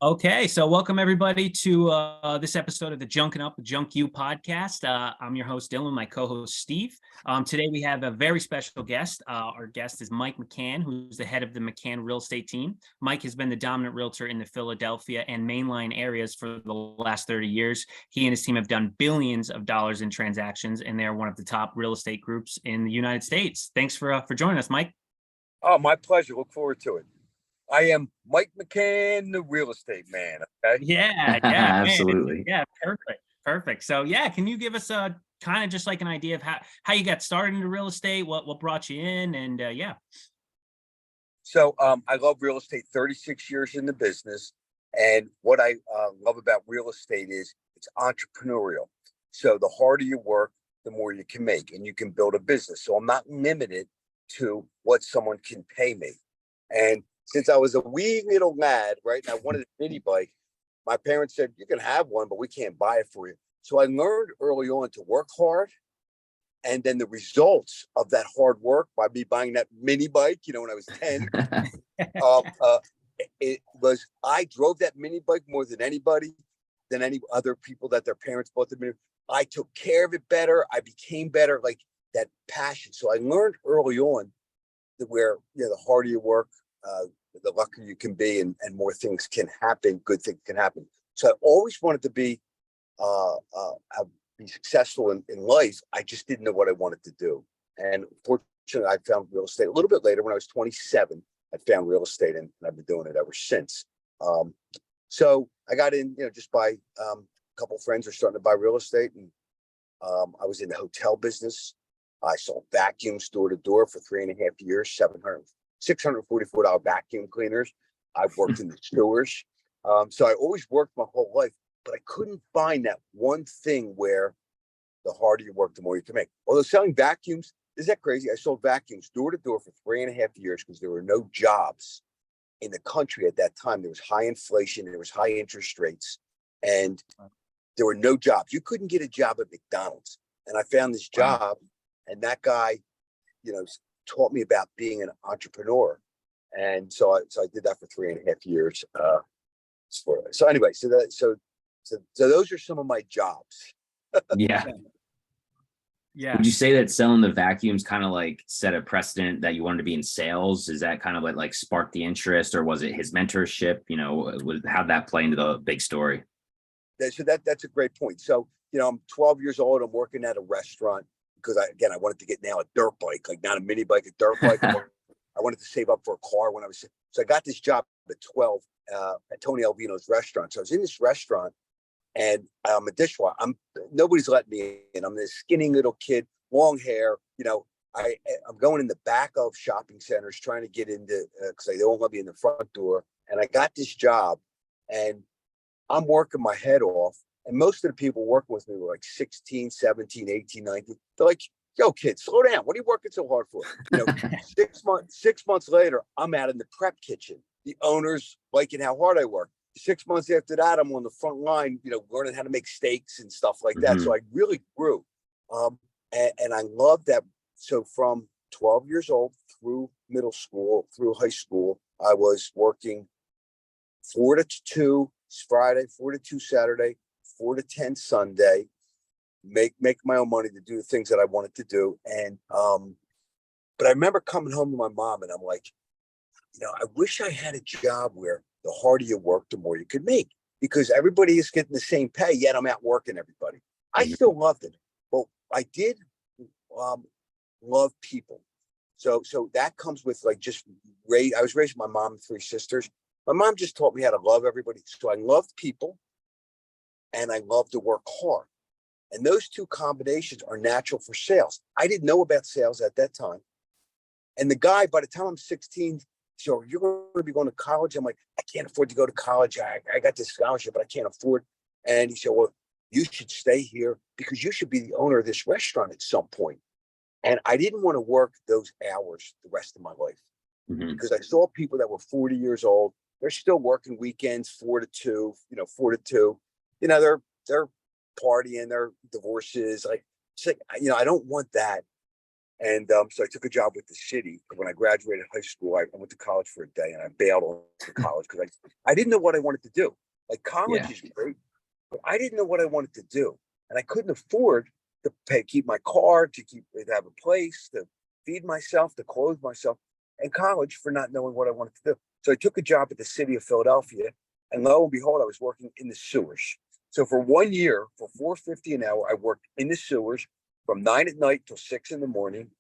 Okay, so welcome everybody to this episode of the Junkin' Up with Junk You podcast. I'm your host Dylan, my co-host Steve. Today we have a very special guest. Our guest is Mike McCann, who's the head of the McCann Real Estate Team. Mike has been the dominant realtor in the Philadelphia and mainline areas for the last 30 years. He and his team have done billions of dollars in transactions, and they're one of the top real estate groups in the United States. Thanks for joining us, Mike. Oh, my pleasure. Look forward to it. I am Mike McCann, the real estate man. Okay. Yeah, man. Absolutely. Yeah, perfect. So yeah, can you give us a kind of just like an idea of how you got started into real estate, what brought you in, and yeah. So I love real estate, 36 years in the business. And what I love about real estate is it's entrepreneurial. So the harder you work, the more you can make and you can build a business. So I'm not limited to what someone can pay me. And since I was a wee little lad, right, and I wanted a mini bike, my parents said, you can have one, but we can't buy it for you. So I learned early on to work hard. And then the results of that hard work by me buying that mini bike, when I was 10, it was, I drove that mini bike more than anybody, than any other people that their parents bought the mini. I took care of it better. I became better, like that passion. So I learned early on that where, the harder you work, the luckier you can be, and more things can happen. Good things can happen. So I always wanted to be successful in life. I just didn't know what I wanted to do. And fortunately, I found real estate a little bit later. When I was 27, I found real estate, and I've been doing it ever since. So I got in, just by a couple of friends are starting to buy real estate, and I was in the hotel business. I sold vacuums door to door for 3.5 years, $644 vacuum cleaners. I've worked in the stores. So I always worked my whole life, but I couldn't find that one thing where the harder you work, the more you can make. Although selling vacuums, is that crazy? I sold vacuums door to door for 3.5 years because there were no jobs in the country at that time. There was high inflation, there was high interest rates, and there were no jobs. You couldn't get a job at McDonald's. And I found this job, and that guy, taught me about being an entrepreneur. And so I did that for 3.5 years. So anyway, so those are some of my jobs. Yeah. Yeah. Would you say that selling the vacuums kind of like set a precedent that you wanted to be in sales? Is that kind of like sparked the interest, or was it his mentorship? How'd that play into the big story? So that's a great point. So, I'm 12 years old. I'm working at a restaurant because I wanted to get now a dirt bike, like not a mini bike, a dirt bike. I wanted to save up for a car when I was, so I got this job at 12 at Tony Alvino's restaurant. So I was in this restaurant, and I'm a dishwasher. Nobody's letting me in. I'm this skinny little kid, long hair. I'm going in the back of shopping centers trying to get into, because they don't let me in the front door. And I got this job, and I'm working my head off. And most of the people working with me were like 16, 17, 18, 19. They're like, yo, kid, slow down. What are you working so hard for? 6 months later, I'm out in the prep kitchen. The owners liking how hard I work. 6 months after that, I'm on the front line, learning how to make steaks and stuff like that. So I really grew. And I love that. So from 12 years old through middle school, through high school, I was working 4 to 2 Friday, 4 to 2 Saturday, 4 to 10 Sunday, make my own money to do the things that I wanted to do. And but I remember coming home to my mom, and I'm like, I wish I had a job where the harder you work, the more you could make, because everybody is getting the same pay, yet I'm out working everybody. I still loved it, but I did love people. So that comes with I was raised with my mom and 3 sisters. My mom just taught me how to love everybody. So I loved people, and I love to work hard. And those two combinations are natural for sales. I didn't know about sales at that time. And the guy, by the time I'm 16, so you're going to be going to college? I'm like, I can't afford to go to college. I got this scholarship, but I can't afford. And he said, well, you should stay here because you should be the owner of this restaurant at some point. And I didn't want to work those hours the rest of my life because I saw people that were 40 years old. They're still working weekends, 4 to 2, 4 to 2. They're partying, their divorces. I don't want that. And so I took a job with the city. When I graduated high school, I went to college for a day and I bailed on college because I didn't know what I wanted to do. Like college is great, but I didn't know what I wanted to do. And I couldn't afford to keep my car, to have a place, to feed myself, to clothe myself in college for not knowing what I wanted to do. So I took a job at the city of Philadelphia, and lo and behold, I was working in the sewers. So for 1 year, for $4.50 an hour, I worked in the sewers from 9 at night till 6 in the morning,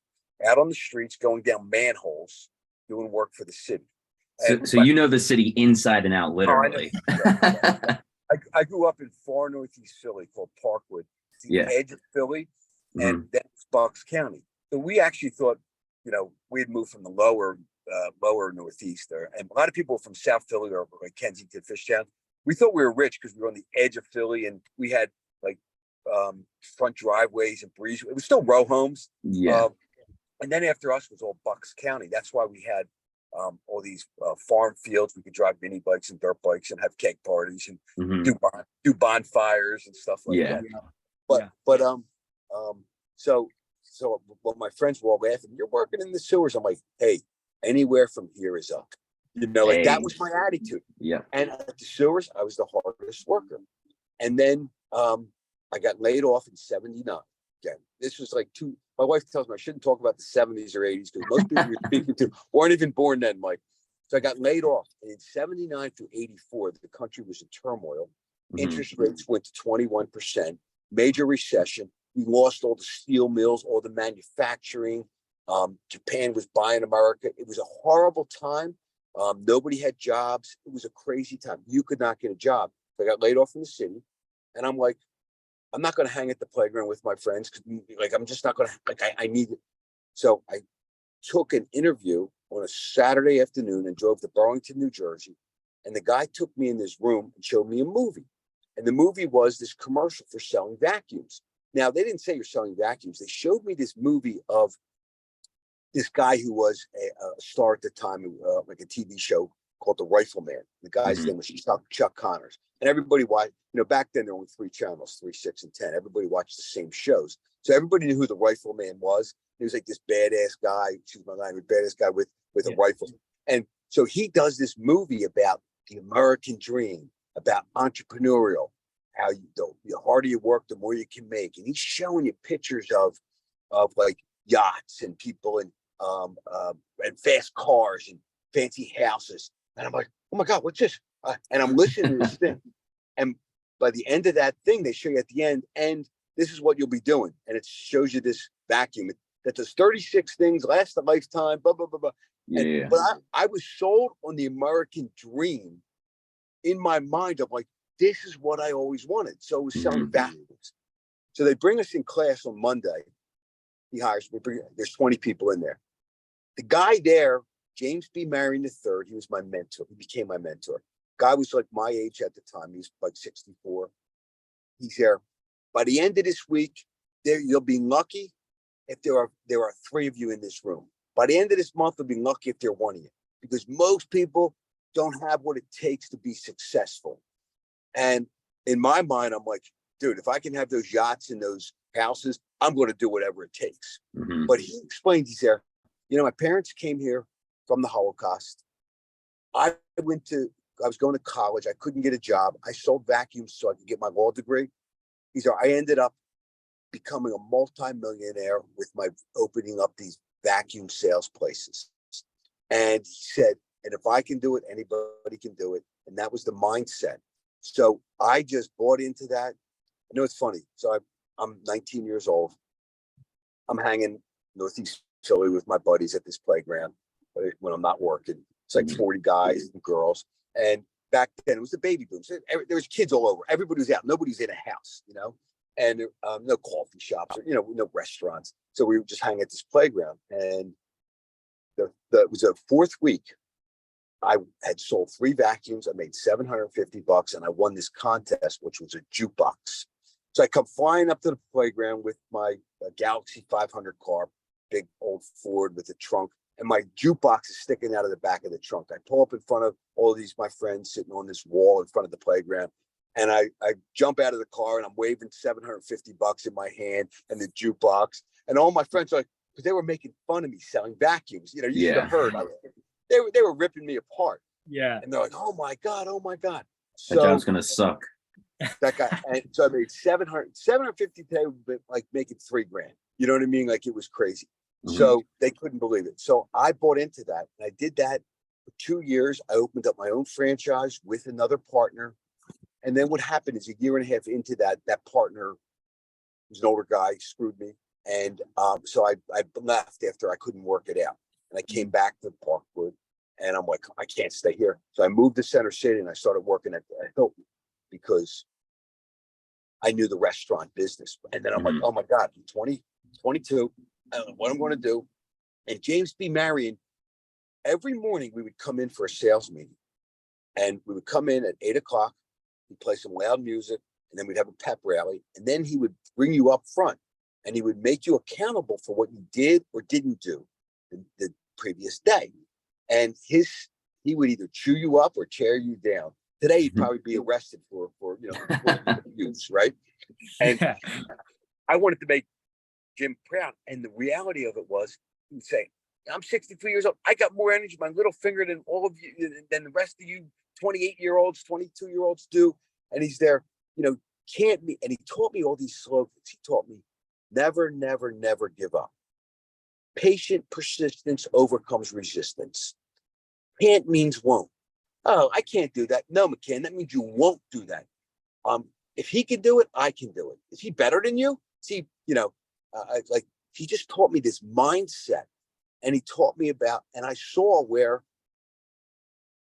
out on the streets, going down manholes, doing work for the city. So you know the city inside and out, literally. I grew up in far northeast Philly called Parkwood. It's the edge of Philly, and that's Bucks County. So we actually thought, we had moved from the lower northeast there, and a lot of people from South Philly or like Kensington, Fishtown. We thought we were rich because we were on the edge of Philly, and we had like front driveways and breeze. It was still row homes. And then after us was all Bucks County. That's why we had all these farm fields. We could drive mini bikes and dirt bikes and have cake parties and do bonfires and stuff like that. So when my friends were all laughing, "You're working in the sewers," I'm like, "Hey, anywhere from here is up." Like that was my attitude. And at the sewers, I was the hardest worker. And then I got laid off in '79. Again, this was like my wife tells me I shouldn't talk about the '70s or '80s because most people you're speaking to weren't even born then, Mike. So I got laid off. And in '79 through '84, the country was in turmoil. Interest rates went to 21%, major recession. We lost all the steel mills, all the manufacturing. Japan was buying America. It was a horrible time. Nobody had jobs. It was a crazy time. You could not get a job. So I got laid off from the city. And I'm like, I'm not going to hang at the playground with my friends because, I'm just not going to, I need it. So I took an interview on a Saturday afternoon and drove to Burlington, New Jersey. And the guy took me in this room and showed me a movie. And the movie was this commercial for selling vacuums. Now, they didn't say you're selling vacuums. They showed me this movie of this guy who was a star at the time, like a TV show called The Rifleman. The guy's name was Chuck Connors. And everybody watched, back then there were only 3 channels, 3, 6, and 10. Everybody watched the same shows. So everybody knew who the Rifleman was. He was like this badass guy, excuse my language, badass guy with a rifle. And so he does this movie about the American dream, about entrepreneurial, how the harder you work, the more you can make. And he's showing you pictures of like yachts and people and fast cars and fancy houses. And I'm like, oh my God, what's this? And I'm listening to this thing. And by the end of that thing, they show you at the end, and this is what you'll be doing. And it shows you this vacuum that does 36 things, lasts a lifetime, blah, blah, blah, blah. But I was sold on the American dream in my mind of like, this is what I always wanted. So it was selling vacuums. So they bring us in class on Monday. He hires me. There's 20 people in there. The guy there, James B. Marion III, he was my mentor. He became my mentor. Guy was like my age at the time. He was like 64. He's there. By the end of this week, you'll be lucky if there are 3 of you in this room. By the end of this month, you'll be lucky if there are 1 of you, because most people don't have what it takes to be successful. And in my mind, I'm like, dude, if I can have those yachts and those houses, I'm going to do whatever it takes. But he explained, he's there, my parents came here from the Holocaust. I was going to college. I couldn't get a job. I sold vacuums so I could get my law degree. He said, I ended up becoming a multimillionaire with my opening up these vacuum sales places. And he said, and if I can do it, anybody can do it. And that was the mindset. So I just bought into that. I know it's funny. So I'm 19 years old. I'm hanging Northeast Philly with my buddies at this playground when I'm not working. It's like 40 guys and girls. And back then it was the baby boom. So there was kids all over. Everybody was out. Nobody's in a house, and no coffee shops or, no restaurants. So we would just hang at this playground. And it was the 4th week. I had sold 3 vacuums. I made $750 and I won this contest, which was a jukebox. So I come flying up to the playground with my Galaxy 500 car, big old Ford with a trunk, and my jukebox is sticking out of the back of the trunk. I pull up in front of all of my friends sitting on this wall in front of the playground. And I jump out of the car and I'm waving $750 in my hand and the jukebox. And all my friends are like, because they were making fun of me selling vacuums. You know, you should Yeah. have heard. They were ripping me apart. Yeah. And they're like, oh my God, oh my God. That job's So gonna suck. that guy, and so I made 750 today, but like making $3,000. You know what I mean? Like it was crazy. So they couldn't believe it. So I bought into that. And I did that for 2 years. I opened up my own franchise with another partner. And then what happened is a year and a half into that, that partner was an older guy, screwed me. And so I left after I couldn't work it out. And I came back to Parkwood and I'm like, I can't stay here. So I moved to Center City and I started working at Hilton because I knew the restaurant business. And then I'm like, oh my God, I'm 20, 22. I don't know what I'm going to do. And James B. Marion, every morning we would come in for a sales meeting. And we would come in at 8 o'clock. He'd play some loud music. And then we'd have a pep rally. And then he would bring you up front. And he would make you accountable for what you did or didn't do the previous day. And he would either chew you up or tear you down. Today, he'd probably be arrested for abuse, right? And I wanted to make Jim proud. And the reality of it was, he would say, I'm 63 years old. I got more energy, my little finger, than all of you, than the rest of you 28-year-olds, 22-year-olds do. And he's there, can't be. And he taught me all these slogans. He taught me, never, never, never give up. Patient persistence overcomes resistance. Can't means won't. Oh, I can't do that. No, McCann, that means you won't do that. If he can do it, I can do it. Is he better than you? See, he just taught me this mindset, and he taught me about, and I saw where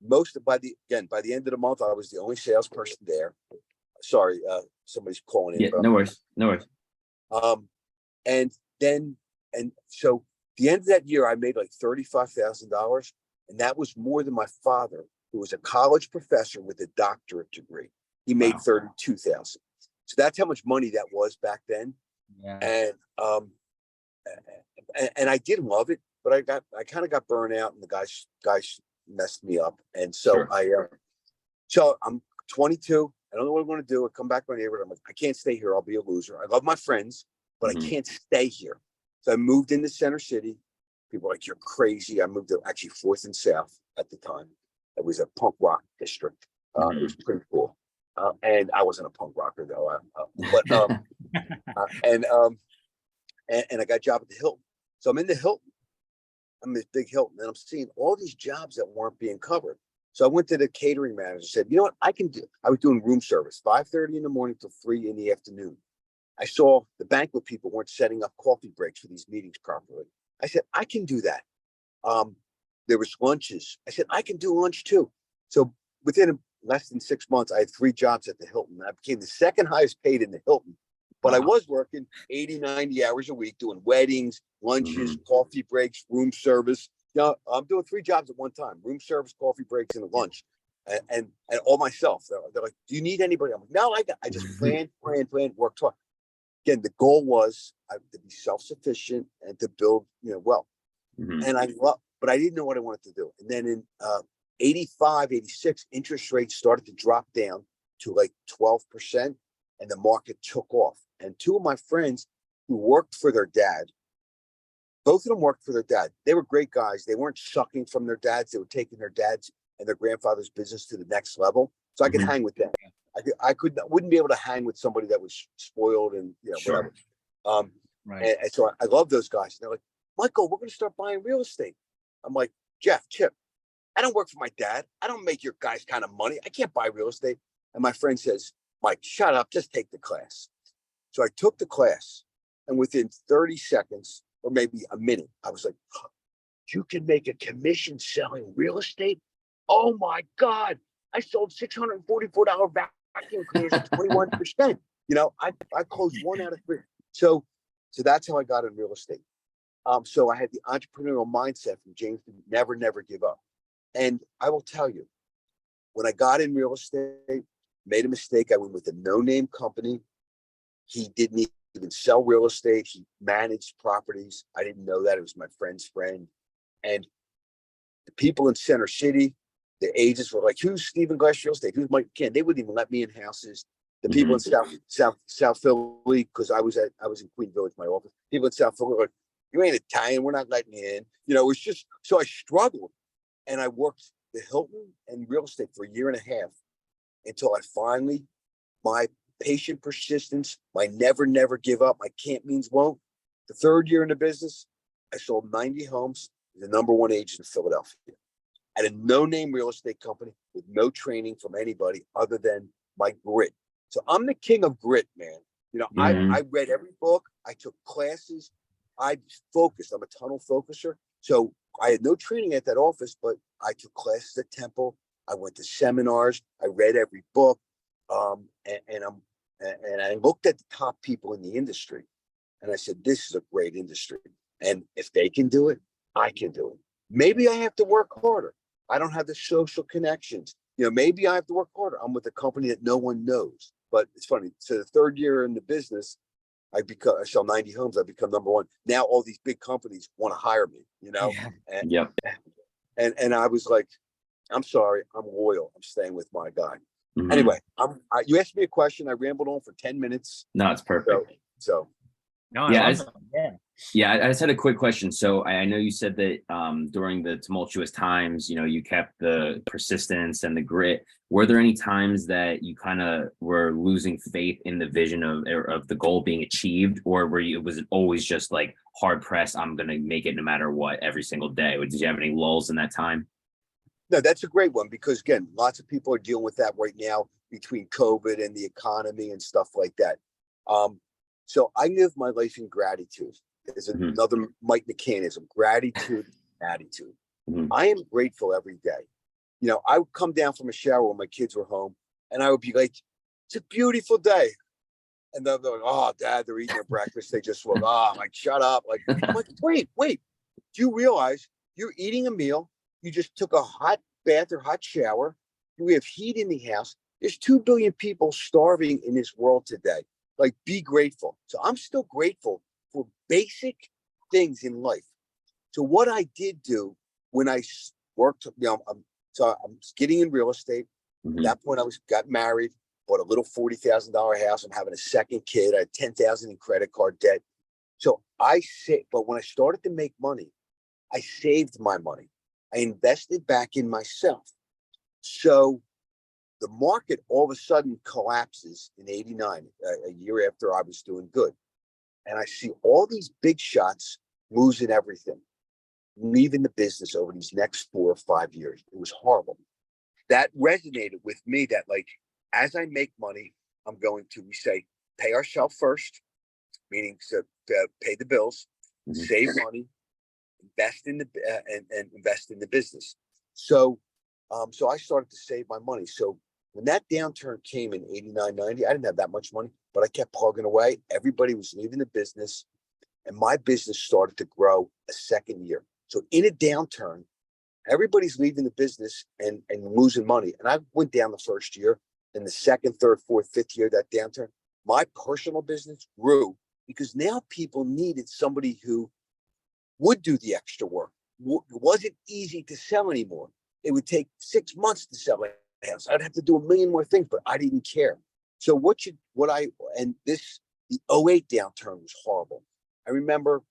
by the end of the month, I was the only salesperson there. Sorry, somebody's calling in. Yeah, no worries. And so the end of that year, I made like $35,000, and that was more than my father, who was a college professor with a doctorate degree. He made $32,000. So that's how much money that was back then. Yeah. And I did love it, but I kind of got burned out, and the guys messed me up. And so so I'm 22. I don't know what I'm going to do. I come back to my neighborhood. I'm like, I can't stay here. I'll be a loser. I love my friends, but I can't stay here. So I moved into Center City. People were like, you're crazy. I moved to actually 4th and South at the time. It was a punk rock district. It was pretty cool. And I wasn't a punk rocker though. And I got a job at the Hilton. So I'm in the Hilton. I'm this big Hilton, and I'm seeing all these jobs that weren't being covered. So I went to the catering manager and said, you know what, I can do. I was doing room service, 5:30 in the morning till 3 in the afternoon. I saw the banquet people weren't setting up coffee breaks for these meetings properly. I said, I can do that. There was lunches. I said, I can do lunch too. So within less than 6 months, I had 3 jobs at the Hilton. I became the second highest paid in the Hilton. But I was working 80, 90 hours a week doing weddings, lunches, coffee breaks, room service. I'm doing 3 jobs at one time: room service, coffee breaks, and a lunch, and all myself. They're like, "Do you need anybody?" I'm like, "No, I just plan, work hard." Again, the goal was to be self-sufficient and to build, wealth. And but I didn't know what I wanted to do. And then in 85, 86, interest rates started to drop down to like 12%, and the market took off. And 2 of my friends who worked for their dad, both of them worked for their dad. They were great guys. They weren't sucking from their dads. They were taking their dad's and their grandfather's business to the next level. So I could hang with them. I wouldn't be able to hang with somebody that was spoiled and whatever. Right. And so I love those guys. And they're like, Michael, we're going to start buying real estate. I'm like, Chip, I don't work for my dad. I don't make your guys kind of money. I can't buy real estate. And my friend says, Mike, shut up. Just take the class. So I took the class, and within 30 seconds or maybe a minute, I was like, you can make a commission selling real estate? Oh my God. I sold $644 vacuum cleaners at 21%. I closed 1 out of 3. So that's how I got in real estate. So I had the entrepreneurial mindset from James to never, never give up. And I will tell you, when I got in real estate, made a mistake. I went with a no-name company. He didn't even sell real estate. He managed properties. I didn't know that. It was my friend's friend. And the people in Center City, the agents were like, who's Stephen Glass Real Estate? Who's Mike McCann? They wouldn't even let me in houses. The people in South Philly, because I was in Queen Village, my office. People in South Philly were like, You ain't Italian. We're not letting you in. You know, it's just, so I struggled, and I worked the Hilton and real estate for a year and a half until I finally, my patient persistence, my never give up, my can't means won't. The third year in the business, I sold 90 homes, the number one agent in Philadelphia, at a no-name real estate company with no training from anybody other than my grit. So I'm the king of grit, man. You know, I read every book, I took classes, I focused. I'm a tunnel focuser. So I had no training at that office, but I took classes at Temple. I went to seminars. I read every book, and I looked at the top people in the industry, and I said, "This is a great industry, and if they can do it, I can do it. Maybe I have to work harder. I don't have the social connections. You know, maybe I have to work harder. I'm with a company that no one knows." But it's funny. So the third year in the business, I sell 90 homes. I become number one. Now all these big companies want to hire me, you know? Yeah. And, Yep. and I was like, I'm sorry, I'm loyal. I'm staying with my guy. Mhm. Anyway, you asked me a question. I rambled on for 10 minutes. No, it's perfect. So No, I Yeah, love that. Yeah. Yeah, I just had a quick question. So I know you said that during the tumultuous times, you know, you kept the persistence and the grit. Were there any times that you kind of were losing faith in the vision of the goal being achieved, or was it always just like hard pressed? I'm gonna make it no matter what every single day. Did you have any lulls in that time? no, that's a great one, because again, lots of people are dealing with that right now between COVID and the economy and stuff like that. So I live my life in gratitude. There's Mhm. another Mike McCannism: gratitude, attitude. Mhm. I am grateful every day. You know, I would come down from a shower when my kids were home, and I would be like, "It's a beautiful day." And they're like, "Oh, Dad, they're eating their breakfast. They just woke." Oh, I'm like, "Shut up!" Like, I'm like, wait. Do you realize you're eating a meal? You just took a hot bath or hot shower. We have heat in the house. There's 2 billion people starving in this world today. Like, be grateful. So I'm still grateful for basic things in life. So what I did do when I worked, you know, I'm getting in real estate. At Mhm. that point, got married, bought a little $40,000 house. I'm having a second kid. I had 10,000 in credit card debt. So but when I started to make money, I saved my money. I invested back in myself. So the market all of a sudden collapses in '89, a year after I was doing good. And I see all these big shots losing everything, leaving the business over these next 4 or 5 years. It was horrible. That resonated with me, that like, as I make money, I'm going to, we say, pay ourselves first, meaning to pay the bills, Mhm. save money, invest in the and invest in the business. So so I started to save my money. So when that downturn came in '89, '90, I didn't have that much money, but I kept plugging away. Everybody was leaving the business, and my business started to grow a second year. So in a downturn, everybody's leaving the business and losing money. And I went down the first year. In the second, third, fourth, fifth year, that downturn, my personal business grew because now people needed somebody who would do the extra work. It wasn't easy to sell anymore. It would take 6 months to sell a house. I'd have to do a million more things, but I didn't care. So the '08 downturn was horrible. I remember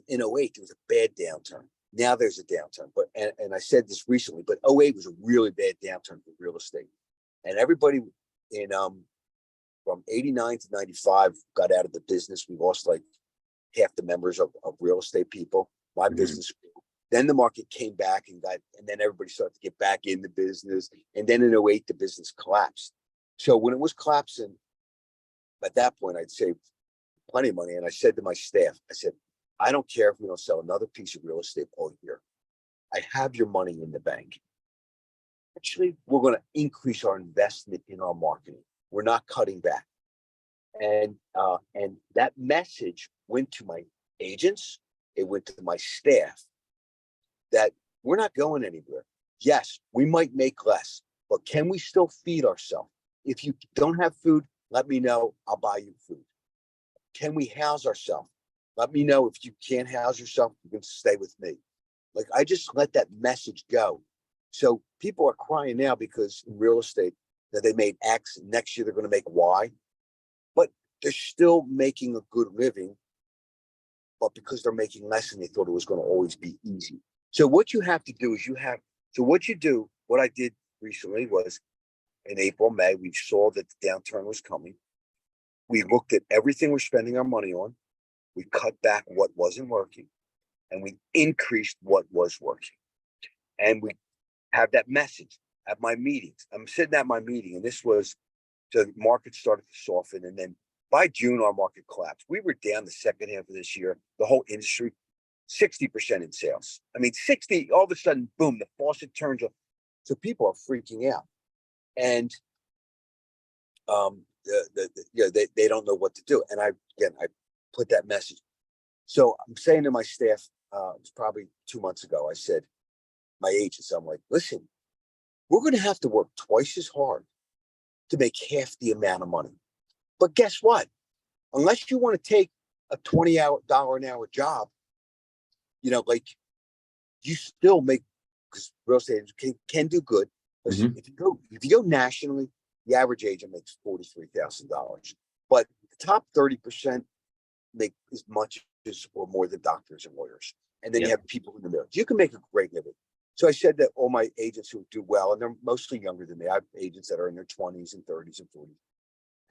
in '08, there was a bad downturn. Now there's a downturn, and I said this recently, but '08 was a really bad downturn for real estate. And everybody in from '89 to '95 got out of the business. We lost like half the members of real estate people. My Mhm. business. Then the market came back and then everybody started to get back in the business. And then in '08, the business collapsed. So when it was collapsing, at that point, I'd saved plenty of money. And I said to my staff, I said, I don't care if we don't sell another piece of real estate all year. I have your money in the bank. Actually, we're going to increase our investment in our marketing. We're not cutting back. And that message went to my agents. It went to my staff that we're not going anywhere. Yes, we might make less, but can we still feed ourselves? If you don't have food, let me know. I'll buy you food. Can we house ourselves? Let me know. If you can't house yourself, you can stay with me. Like, I just let that message go. So people are crying now because in real estate that they made X, next year they're going to make Y, but they're still making a good living but because they're making less and they thought it was going to always be easy. So what you have to do is what I did recently was in April, May, we saw that the downturn was coming. We looked at everything we're spending our money on. We cut back what wasn't working and we increased what was working. And we have that message at my meetings. I'm sitting at my meeting and the market started to soften. And then by June, our market collapsed. We were down the second half of this year, the whole industry, 60% in sales. I mean, 60, all of a sudden, boom, the faucet turns off. So people are freaking out. And they don't know what to do. And I put that message. So I'm saying to my staff, it was probably 2 months ago, I said, my agents, I'm like, listen, we're going to have to work twice as hard to make half the amount of money. But guess what? Unless you want to take a $20 an hour job, you still make, because real estate agents can do good. Listen, if you go nationally, the average agent makes $43,000, but the top 30% make as much as or more than doctors and lawyers. And then you have people in the middle. You can make a great living. So I said that all my agents who do well, and they're mostly younger than me. I have agents that are in their 20s and 30s and 40s.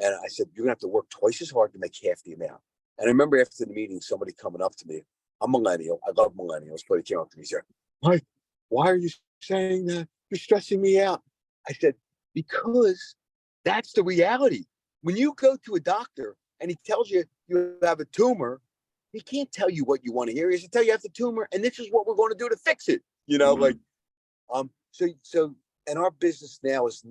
And I said, you're gonna have to work twice as hard to make half the amount. And I remember after the meeting, somebody coming up to me. I'm millennial. I love millennials, but he came up to me and said, Mike, why are you saying that? You're stressing me out. I said, because that's the reality. When you go to a doctor and he tells you you have a tumor, he can't tell you what you want to hear. He has to tell you have the tumor, and this is what we're going to do to fix it. So and our business now is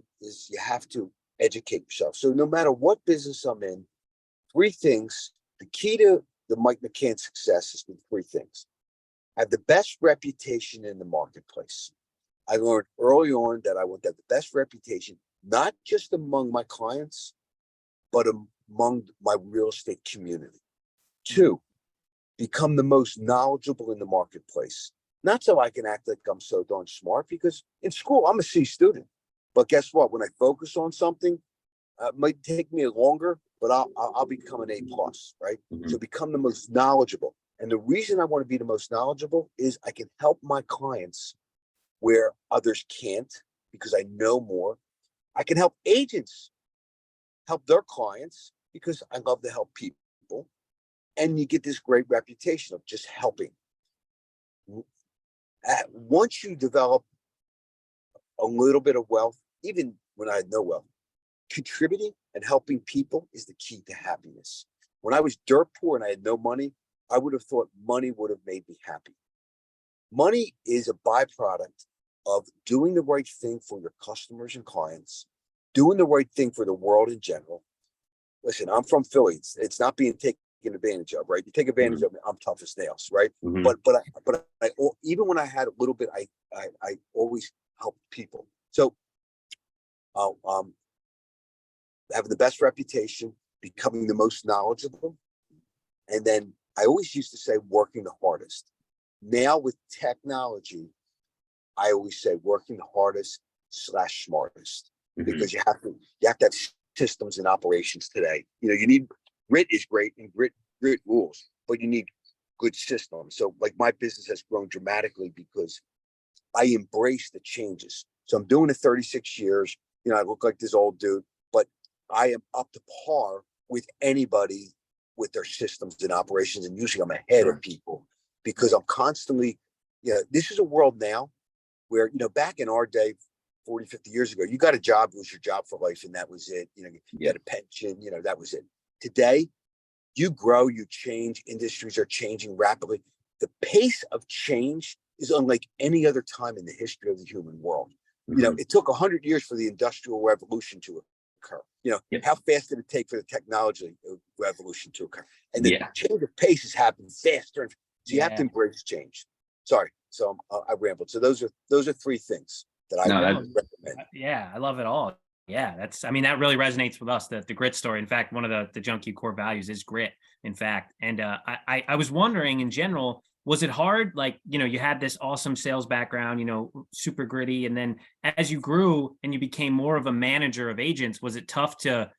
you have to educate yourself. So no matter what business I'm in, three things. The key to the Mike McCann success has been three things. Have the best reputation in the marketplace. I learned early on that I want to have the best reputation, not just among my clients, but among my real estate community. Two, become the most knowledgeable in the marketplace. Not so I can act like I'm so darn smart, because in school, I'm a C student. But guess what? When I focus on something, it might take me longer, but I'll become an A plus, right? So become the most knowledgeable. And the reason I want to be the most knowledgeable is I can help my clients where others can't, because I know more. I can help agents help their clients because I love to help people. And you get this great reputation of just helping. Once you develop a little bit of wealth, even when I had no wealth, contributing and helping people is the key to happiness. When I was dirt poor and I had no money, I would have thought money would have made me happy. Money is a byproduct of doing the right thing for your customers and clients, doing the right thing for the world in general. Listen, I'm from Philly. It's not being taken advantage of, right? You take advantage of me, I'm tough as nails, right? But I, even when I had a little bit, I always helped people. So having the best reputation, becoming the most knowledgeable, and then I always used to say working the hardest. Now with technology, I always say working the hardest / smartest, because you have to have systems and operations today. You need grit is great, and grit rules, but you need good systems. So like my business has grown dramatically because I embrace the changes. So I'm doing it 36 years. I look like this old dude, but I am up to par with anybody with their systems and operations. And usually I'm ahead of people because I'm constantly, this is a world now where, back in our day, 40, 50 years ago, you got a job, it was your job for life, and that was it. You had a pension, that was it. Today, you grow, you change, industries are changing rapidly. The pace of change is unlike any other time in the history of the human world. It took 100 years for the Industrial Revolution to occur. How fast did it take for the technology revolution to occur? And the change of pace has happened faster. So you have to embrace change. Sorry, so I rambled. So those are three things that I recommend. Yeah, I love it all. Yeah, that really resonates with us, the grit story. In fact, one of the Junkie core values is grit, in fact. And I was wondering in general, was it hard? Like, you had this awesome sales background, super gritty. And then as you grew and you became more of a manager of agents, was it tough to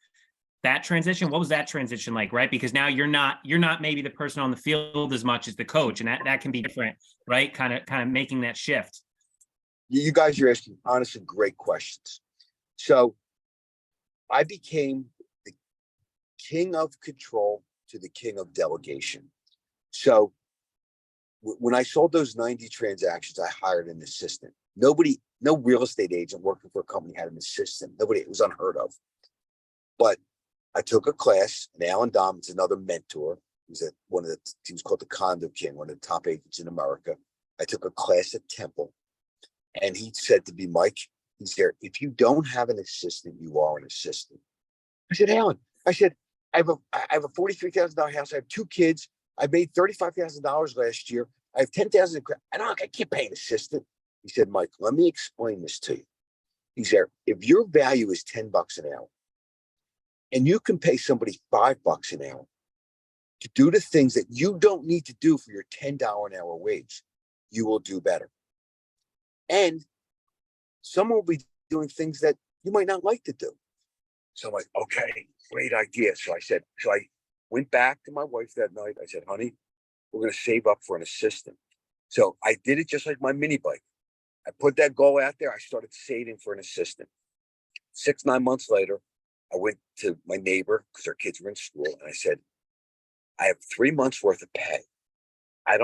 that transition? What was that transition like, right? Because now you're not maybe the person on the field as much as the coach, and that can be different, right? Kind of making that shift. You guys are asking honestly great questions. So I became the king of control to the king of delegation. So when I sold those 90 transactions, I hired an assistant. No real estate agent working for a company had an assistant. Nobody, it was unheard of. But I took a class, and Alan Dom is another mentor. He was called the Condo King, one of the top agents in America. I took a class at Temple, and he said to me, Mike, he's there, if you don't have an assistant, you are an assistant. I said, Alan, I have a $43,000 house. I have 2 kids. I made $35,000 last year. I have 10,000. I can't pay an assistant. He said, Mike, let me explain this to you. He's there. If your value is $10 an hour, and you can pay somebody $5 an hour to do the things that you don't need to do for your $10 an hour wage, you will do better. And someone will be doing things that you might not like to do. So I'm like, okay, great idea. So I went back to my wife that night. I said, honey, we're going to save up for an assistant. So I did it just like my mini bike. I put that goal out there. I started saving for an assistant. 6-9 months later, I went to my neighbor because our kids were in school, and I said, I have 3 months worth of pay. I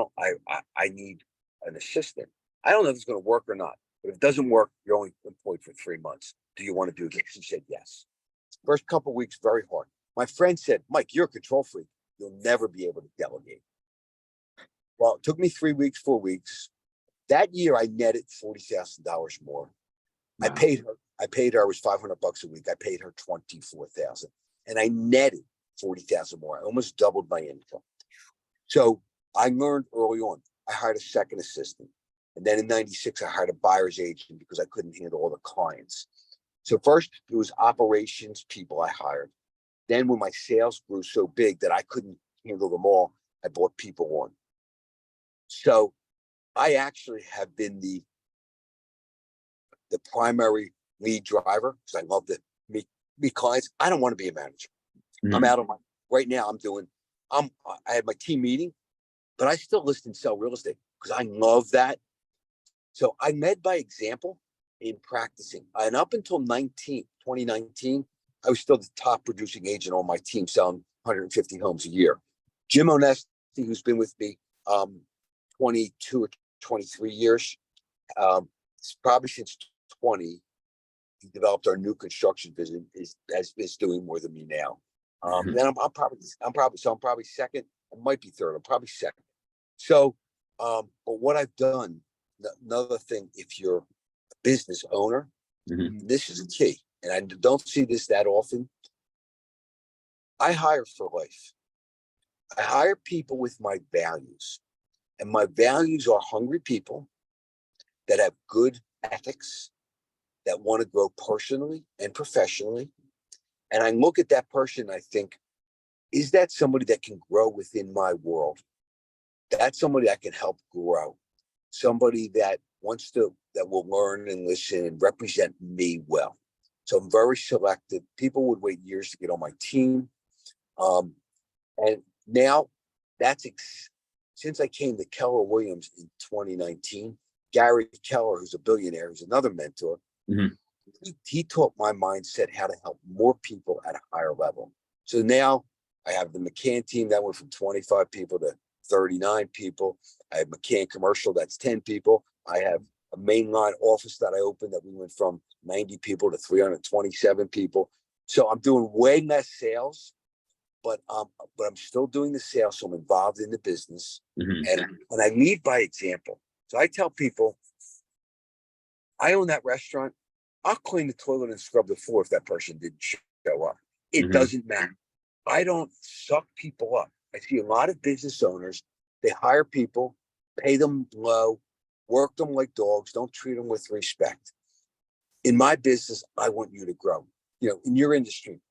need an assistant. I don't know if it's going to work or not, but if it doesn't work, you're only employed for 3 months. Do you want to do this? She said, yes. First couple of weeks, very hard. My friend said, Mike, you're a control freak. You'll never be able to delegate. Well, it took me 3 weeks, 4 weeks. That year, I netted $40,000 more. Wow. I paid her, it was $500 a week. I paid her $24,000, and I netted $40,000 more. I almost doubled my income. So I learned early on. I hired a second assistant, and then in '96, I hired a buyer's agent because I couldn't handle all the clients. So first, it was operations people I hired. Then when my sales grew so big that I couldn't handle them all, I brought people on. So I actually have been the primary lead driver because I love to meet clients. I don't want to be a manager. Mm-hmm. I'm out of right now. I had my team meeting, but I still list and sell real estate because I love that. So I led by example in practicing. And up until 2019, I was still the top producing agent on my team, selling 150 homes a year. Jim Onesti, who's been with me 22 or 23 years, probably since 20, he developed our new construction vision. Is doing more than me now. Then I'm probably second. I might be third. I'm probably second. So, but what I've done, another thing, if you're a business owner, this is key, and I don't see this that often. I hire for life. I hire people with my values, and my values are hungry people that have good ethics, that want to grow personally and professionally. And I look at that person, I think, is that somebody that can grow within my world? That's somebody I can help grow. Somebody that that will learn and listen and represent me well. So I'm very selective. People would wait years to get on my team. And now since I came to Keller Williams in 2019, Gary Keller, who's a billionaire, who's another mentor, he taught my mindset how to help more people at a higher level. So now I have the McCann team that went from 25 people to 39 people. I have McCann Commercial, that's 10 people. I have a mainline office that I opened that we went from 90 people to 327 people. So I'm doing way less sales, but I'm still doing the sales. So I'm involved in the business, and I lead by example. So I tell people, I own that restaurant. I'll clean the toilet and scrub the floor if that person didn't show up. It doesn't matter. I don't suck people up. I see a lot of business owners, they hire people, pay them low, work them like dogs, don't treat them with respect. In my business, I want you to grow. In your industry,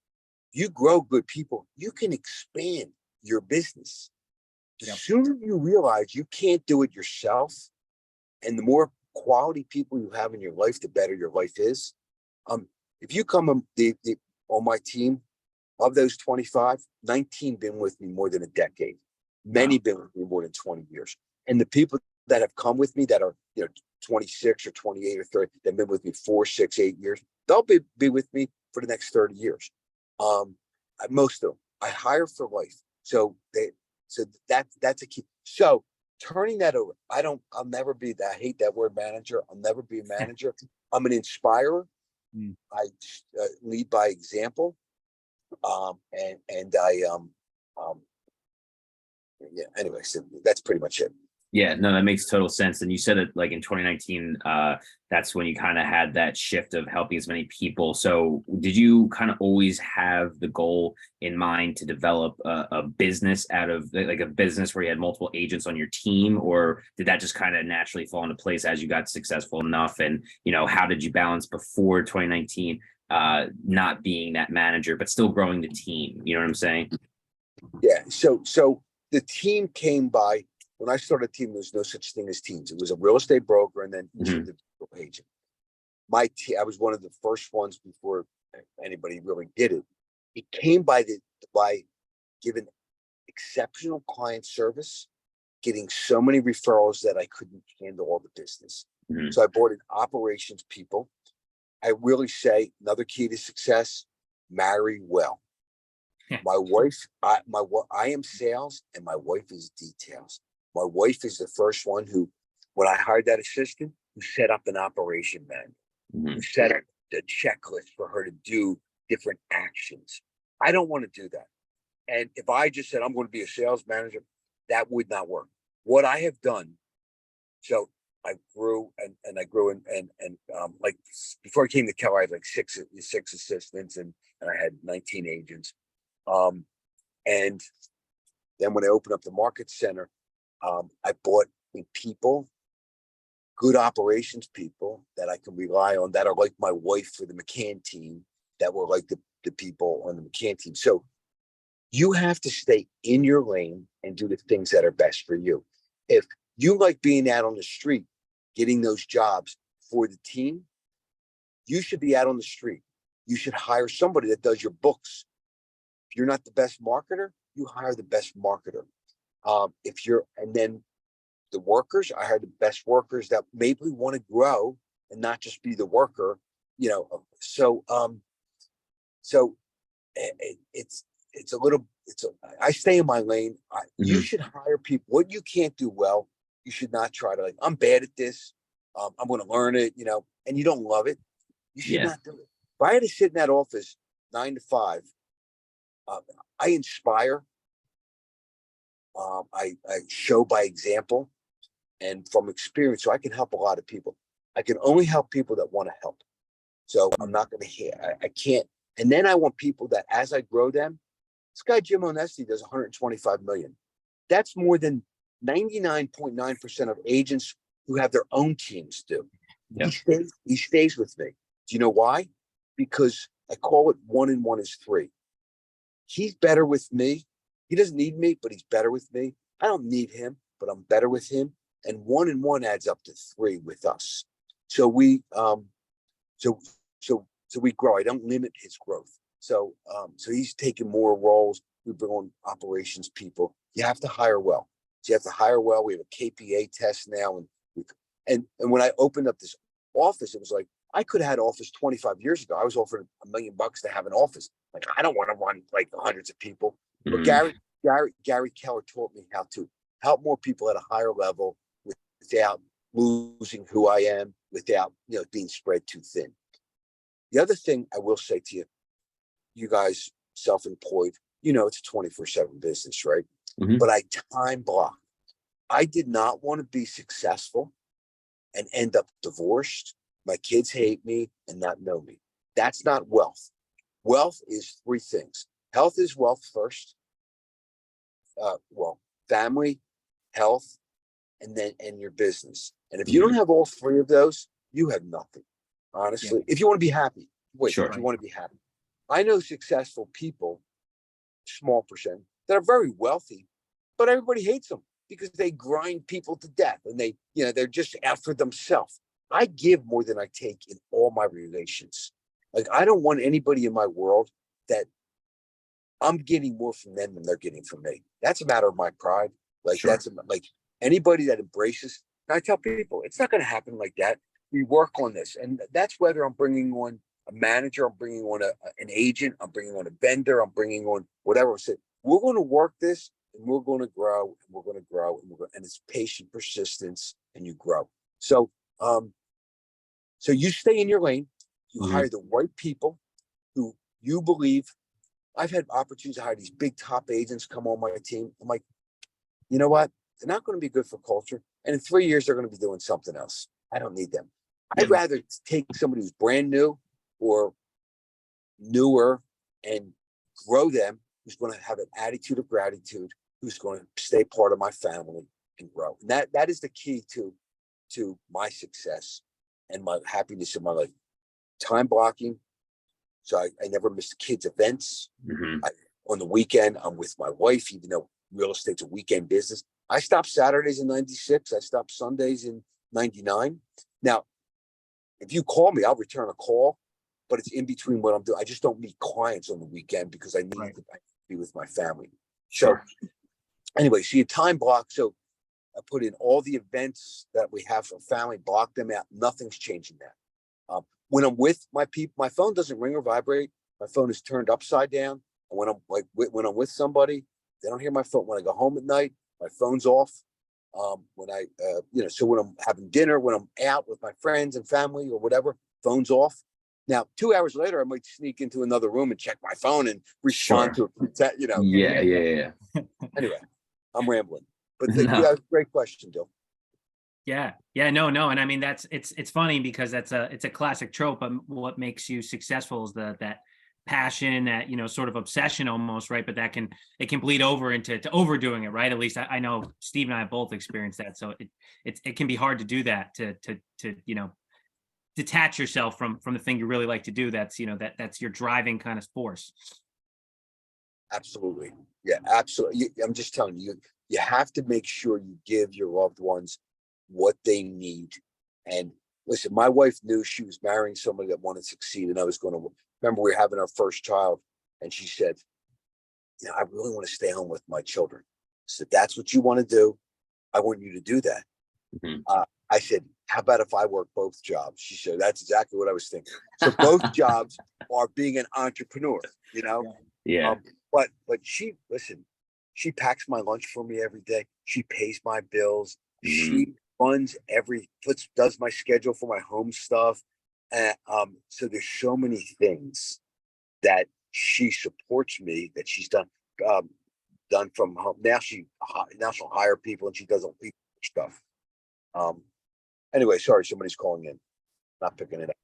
you grow good people, you can expand your business. The sooner you realize you can't do it yourself, and the more quality people you have in your life, the better your life is. If you come on my team, Of those 25, 19 been with me more than a decade. Many been with me more than 20 years. And the people that have come with me that are, 26 or 28 or 30, they've been with me 4, 6, 8 years. They'll be with me for the next 30 years. Most of them, I hire for life. So that's a key. So turning that over, I'll never be that. I hate that word manager. I'll never be a manager. I'm an inspirer. I lead by example. Anyway, so that's pretty much it. Yeah, no, that makes total sense. And you said that like in 2019, that's when you kind of had that shift of helping as many people. So did you kind of always have the goal in mind to develop a business out of like a business where you had multiple agents on your team, or did that just kind of naturally fall into place as you got successful enough? And, how did you balance before 2019, not being that manager, but still growing the team? You know what I'm saying? Yeah. So the team came by. When I started a team, there was no such thing as teams. It was a real estate broker and then each individual agent. My team, I was one of the first ones before anybody really did it. It came by giving exceptional client service, getting so many referrals that I couldn't handle all the business. So I brought in operations people. I really say another key to success: marry well. My wife, I am sales, and my wife is details. My wife is the first one who, when I hired that assistant, who set up an operation manual, who set up the checklist for her to do different actions. I don't want to do that. And if I just said I'm going to be a sales manager, that would not work. What I have done, so I grew and I grew and like before I came to Keller, I had like six assistants and I had 19 agents. And then when I opened up the market center, I bought people, good operations people that I can rely on, that are like my wife for the McCann team, that were like the people on the McCann team. So you have to stay in your lane and do the things that are best for you. If you like being out on the street, getting those jobs for the team, you should be out on the street. You should hire somebody that does your books. If you're not the best marketer, you hire the best marketer. And then the workers, I hire the best workers that maybe want to grow and not just be the worker, I stay in my lane. You should hire people. What you can't do well, you should not try to I'm bad at this. I'm going to learn it, and you don't love it. You should not do it. If I had to sit in that office 9 to 5, I inspire. I show by example and from experience, so I can help a lot of people. I can only help people that want to help. So I'm not going to I can't. And then I want people that, as I grow them, this guy Jim Onesti does 125 million. That's more than 99.9% of agents who have their own teams do. Yep. He stays with me. Do you know why? Because I call it 1 and 1 is 3. He's better with me. He doesn't need me, but he's better with me. I don't need him, but I'm better with him. And 1 and 1 adds up to 3 with us. So we we grow. I don't limit his growth. So he's taking more roles. We bring on operations people. You have to hire well. So you have to hire well. We have a KPA test now, and when I opened up this office, it was like I could have had an office 25 years ago. I was offered $1 million to have an office. Like, I don't want to run like hundreds of people. But Gary Keller taught me how to help more people at a higher level without losing who I am, without being spread too thin. The other thing I will say to you guys, self-employed, it's a 24/7 business, right? But I time block. I did not want to be successful and end up divorced. My kids hate me and not know me. That's not wealth. Wealth is 3 things. Health is wealth first. Family, health, and your business. And if you don't have all 3 of those, you have nothing. Honestly, if you want to be happy, if you want to be happy. I know successful people, small percent, that are very wealthy, but everybody hates them because they grind people to death and they're just out for themselves. I give more than I take in all my relations. Like, I don't want anybody in my world that I'm getting more from them than they're getting from me. That's a matter of my pride. Like Sure. like anybody that embraces. And I tell people, it's not going to happen like that. We work on this, and that's whether I'm bringing on a manager, I'm bringing on an agent, I'm bringing on a vendor, I'm bringing on whatever. I said, we're going to work this, and we're going to grow, and we're going to grow, and it's patient persistence, and you grow. So, so you stay in your lane. You hire the right people who you believe. I've had opportunities to hire these big top agents come on my team. I'm like, you know what? They're not going to be good for culture. And in 3 years, they're going to be doing something else. I don't need them. I'd rather take somebody who's brand new or newer and grow them, who's going to have an attitude of gratitude, who's going to stay part of my family and grow. And that is the key to my success and my happiness in my life. Time blocking. So I never miss the kids' events. On the weekend, I'm with my wife, even though real estate's a weekend business. I stopped Saturdays in 96. I stopped Sundays in 99. Now, if you call me, I'll return a call, but it's in between what I'm doing. I just don't meet clients on the weekend because I need to be with my family. Sure. So anyway, so you time block. So I put in all the events that we have for family, block them out. Nothing's changing that. When I'm with my people, my phone doesn't ring or vibrate. My phone is turned upside down. And when I'm with somebody, they don't hear my phone. When I go home at night, my phone's off. When I, so when I'm having dinner, when I'm out with my friends and family or whatever, phone's off. Now, 2 hours later, I might sneak into another room and check my phone and respond to it. Yeah. Anyway, I'm rambling, but that's a great question, Dill. Yeah. No. And I mean, it's funny because it's a classic trope. What makes you successful is that passion, that, sort of obsession almost, right? But it can bleed over into overdoing it, right? At least I know Steve and I have both experienced that. So it can be hard to do that, to detach yourself from the thing you really like to do. That's, that's your driving kind of force. Absolutely. Yeah, absolutely. I'm just telling you, you have to make sure you give your loved ones what they need. And listen, my wife knew she was marrying somebody that wanted to succeed. And I was going to remember we were having our first child. And she said, I really want to stay home with my children. So that's what you want to do. I want you to do that. I said, how about if I work both jobs? She said, that's exactly what I was thinking. So both jobs are being an entrepreneur, Yeah. But she packs my lunch for me every day. She pays my bills. She runs does my schedule for my home stuff. And so there's so many things that she supports me that she's done from home. Now she'll hire people and she does all people stuff. Anyway, sorry, somebody's calling in. Not picking it up.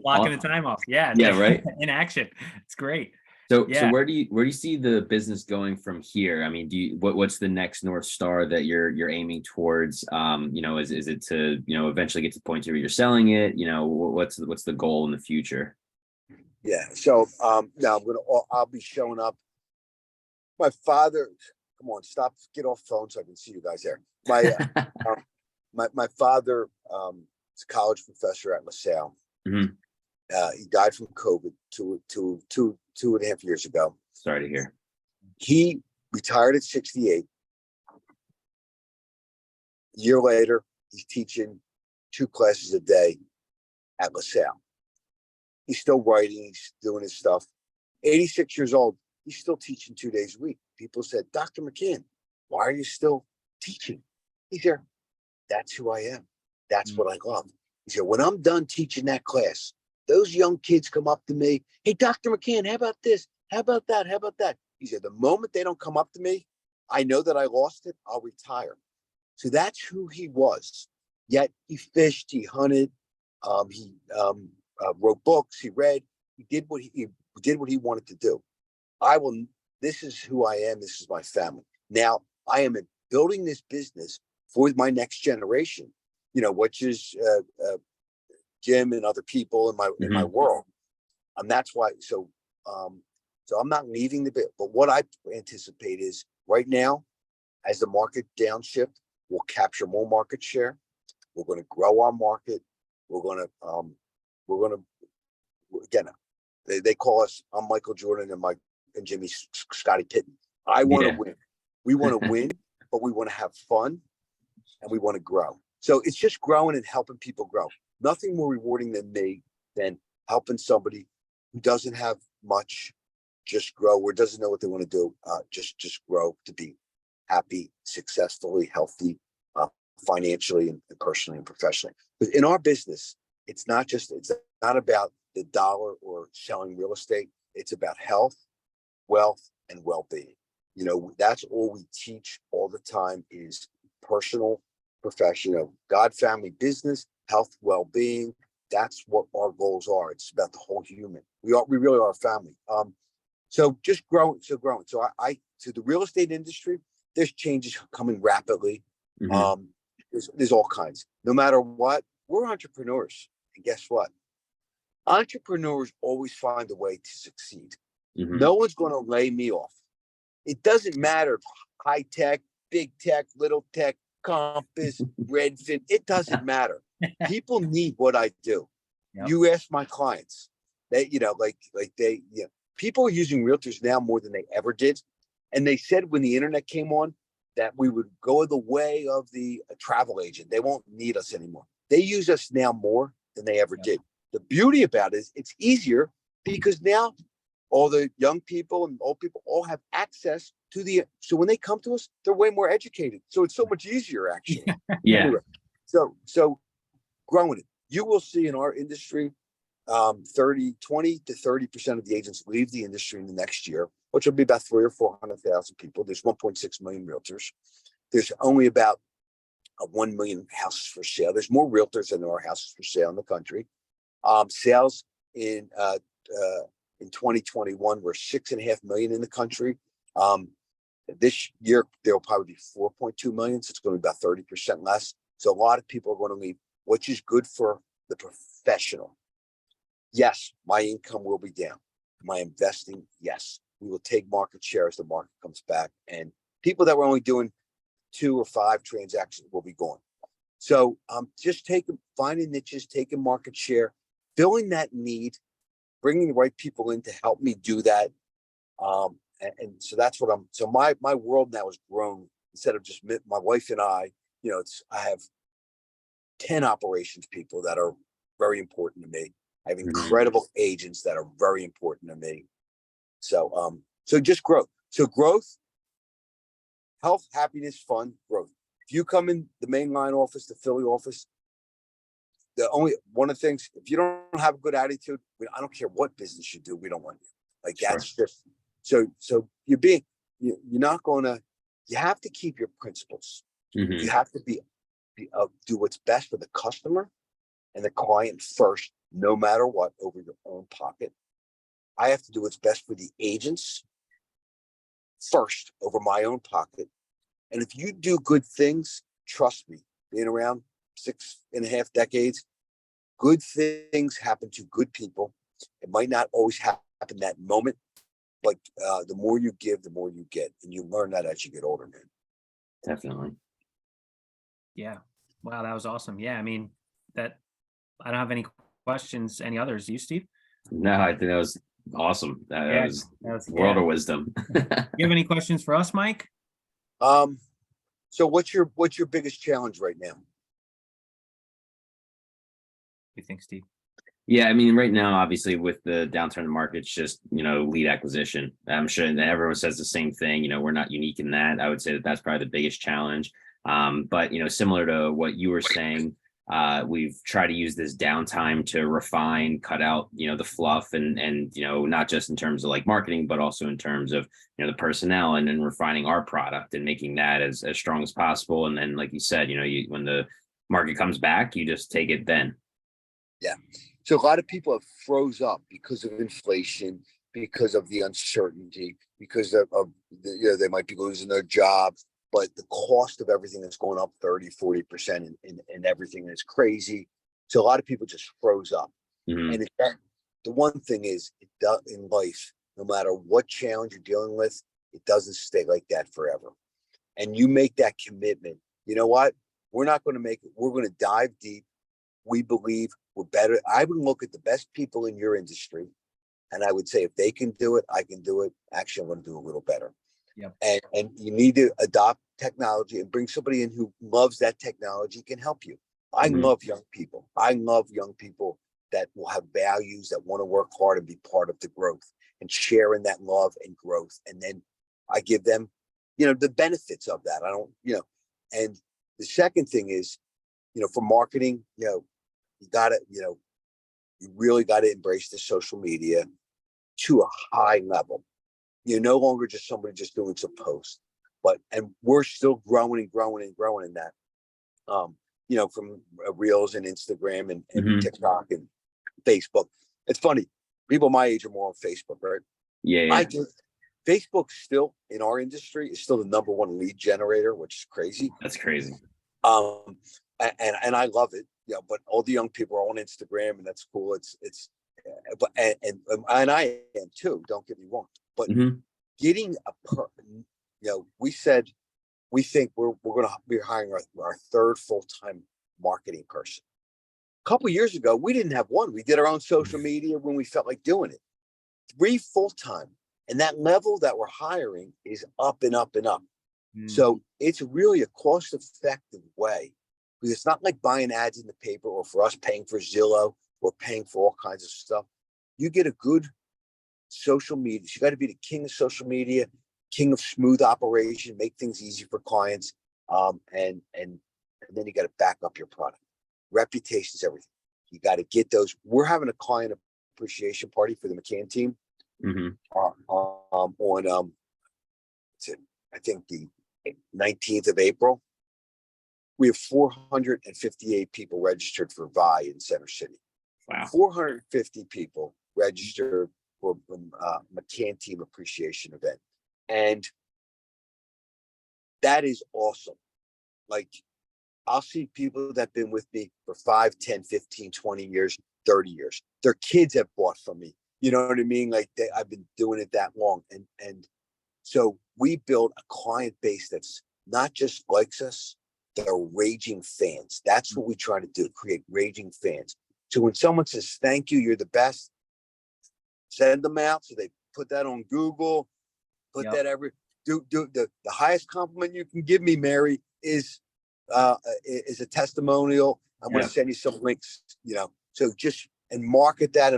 Blocking the time off. Yeah. Yeah, right. In action. It's great. So where do you see the business going from here? I mean, what's the next North Star that you're aiming towards? Is it to, eventually get to the point where you're selling it? What's the goal in the future? Yeah. So now I'll be showing up. My father, come on, get off phone so I can see you guys there. My father is a college professor at LaSalle. He died from COVID two and a half years ago. Sorry to hear. He retired at 68. A year later, he's teaching 2 classes a day at LaSalle. He's still writing, he's doing his stuff. 86 years old, he's still teaching 2 days a week. People said, Dr. McCann, why are you still teaching? He said, that's who I am. That's what I love. He said, when I'm done teaching that class, those young kids come up to me. Hey, Dr. McCann, how about this? How about that? How about that? He said, the moment they don't come up to me, I know that I lost it. I'll retire. So that's who he was. Yet he fished, he hunted, he wrote books, he read, he did what he wanted to do. This is who I am. This is my family. Now I am building this business for my next generation, which is Jim and other people in my world. And that's why, so I'm not leaving the bit, but what I anticipate is right now, as the market downshift, we'll capture more market share. We're going to grow our market. We're going to, again, They call us, I'm Michael Jordan and Jimmy Scottie Pippen. I want to Yeah. win. We want to win, but we want to have fun and we want to grow. So it's just growing and helping people grow. Nothing more rewarding than helping somebody who doesn't have much just grow, or doesn't know what they want to do. Just grow to be happy, successfully, healthy, financially and personally and professionally. But in our business, it's not about the dollar or selling real estate. It's about health, wealth, and well-being. That's all we teach all the time is personal, professional, God, family, business, health, well-being. That's what our goals are. It's about the whole human. We really are a family. So just growing. So I to the real estate industry, there's changes coming rapidly. Mhm. There's all kinds. No matter what, we're entrepreneurs. And guess what? Entrepreneurs always find a way to succeed. Mhm. No one's going to lay me off. It doesn't matter if high tech, big tech, little tech, Compass, Redfin. It doesn't matter. People need what I do. Yep. You ask my clients. People are using realtors now more than they ever did. And they said when the internet came on that we would go the way of the travel agent. They won't need us anymore. They use us now more than they ever did. The beauty about it is it's easier because now all the young people and old people all have access to so when they come to us, they're way more educated. So it's so much easier actually. Yeah. Anyway, so growing it. You will see in our industry, 20 to 30% of the agents leave the industry in the next year, which will be about 300,000 or 400,000 people. There's 1.6 million realtors. There's only about 1 million houses for sale. There's more realtors than there are houses for sale in the country. Sales in 2021 were 6.5 million in the country. This year there will probably be 4.2 million, so it's going to be about 30% less. So a lot of people are going to leave, which is good for the professional. Yes, my income will be down. My investing, yes, we will take market share as the market comes back, and people that were only doing 2 or 5 transactions will be gone. So just finding niches, taking market share, filling that need, bringing the right people in to help me do that. And so that's what so my world now has grown. Instead of just my wife and I have 10 operations people that are very important to me. I have incredible agents that are very important to me. So just growth. So growth, health, happiness, fun, growth. If you come in the mainline office, the Philly office, one of the things, if you don't have a good attitude, I don't care what business you do, we don't want you. Like that's just so you're not gonna. You have to keep your principles. You have to do what's best for the customer and the client first, no matter what, over your own pocket. I have to do what's best for the agents first over my own pocket. And if you do good things, trust me, being around 6.5 decades, good things happen to good people. It might not always happen that moment, but the more you give, the more you get. And you learn that as you get older, man. Definitely. Yeah. Wow, that was awesome. Yeah, I mean, I don't have any questions. Any others? You, Steve? No, I think that was awesome. That was world of wisdom. You have any questions for us, Mike? So what's your biggest challenge right now? What do you think, Steve? Yeah, I mean, right now, obviously, with the downturn in the market, it's just, lead acquisition. I'm sure that everyone says the same thing. We're not unique in that. I would say that's probably the biggest challenge. But, similar to what you were saying, we've tried to use this downtime to refine, cut out, the fluff and, not just in terms of like marketing, but also in terms of, the personnel and then refining our product and making that as strong as possible. And then, like you said, when the market comes back, you just take it then. Yeah. So a lot of people have froze up because of inflation, because of the uncertainty, because of they might be losing their jobs, but the cost of everything is going up 30, 40% and everything is crazy. So a lot of people just froze up. And the one thing is, in life, no matter what challenge you're dealing with, it doesn't stay like that forever. And you make that commitment. You know what? We're not going to make it. We're going to dive deep. We believe we're better. I would look at the best people in your industry And I would say if they can do it, I can do it. Actually, I'm going to do a little better. Yep. And you need to adopt technology and bring somebody in who loves that technology, can help you. I Mhm. love young people. I love young people that will have values, that want to work hard and be part of the growth and sharing that love and growth. And then I give them, the benefits of that. I don't, and the second thing is, for marketing, you gotta, you really got to embrace the social media to a high level. You're no longer just somebody just doing some posts, and we're still growing and growing and growing in that. From Reels and Instagram and Mhm. TikTok and Facebook. It's funny. People my age are more on Facebook, right? Yeah. I do. Facebook still in our industry is still the number one lead generator, which is crazy. That's crazy. And I love it. But all the young people are on Instagram, and that's cool. But I am too. Don't get me wrong. But Mhm. getting we said we think we're going to be hiring our third full-time marketing person. A couple of years ago, we didn't have one. We did our own social media when we felt like doing it. 3 full-time, and that level that we're hiring is up and up and up. So it's really a cost-effective way, because it's not like buying ads in the paper, or for us paying for Zillow or paying for all kinds of stuff. You get a good social media. You got to be the king of social media, king of smooth operation, make things easy for clients, and then you got to back up your product. Reputation is everything. You got to get those. We're having a client appreciation party for the McCann team Mhm. on I think the 19th of April. We have 458 people registered for VI in Center City. Wow. 450 people registered for McCann Team appreciation event. And that is awesome. Like, I'll see people that have been with me for 5, 10, 15, 20 years, 30 years. Their kids have bought from me. You know what I mean? Like, I've been doing it that long. And so we build a client base that's not just likes us, they're raging fans. That's what we try to do, create raging fans. So when someone says, thank you, you're the best, send them out. So they put that on Google, put that the highest compliment you can give me, Mary, is a testimonial. I'm going to send you some links, so just, and market that.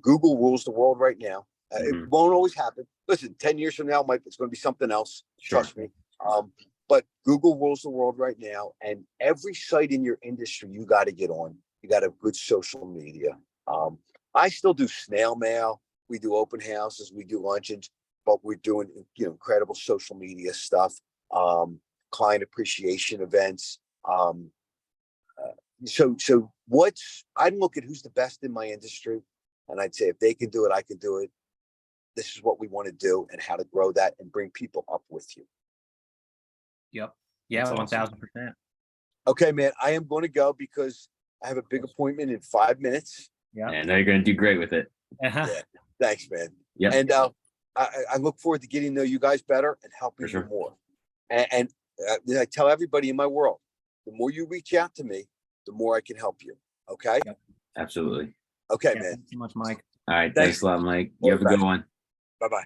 Google rules the world right now. It won't always happen. Listen, 10 years from now, it's going to be something else. Sure. Trust me. But Google rules the world right now, and every site in your industry, you got to get on. You got to have good social media. I still do snail mail. We do open houses. We do luncheons, but we're doing, incredible social media stuff. Client appreciation events. So I'd look at who's the best in my industry, and I'd say if they can do it, I can do it. This is what we want to do, and how to grow that and bring people up with you. Yep. Yeah, That's awesome. 1000%. Okay, man, I am going to go because I have a big appointment in 5 minutes. Yeah. And you're going to do great with it. Uh-huh. Yeah, thanks, man. Yep. And I look forward to getting to know you guys better and helping For sure. you more. And I tell everybody in my world, the more you reach out to me, the more I can help you. Okay. Absolutely. Okay, Yeah, man. thanks so much, Mike. All right. Thanks. Thanks a lot, Mike. All You have the a good best. one.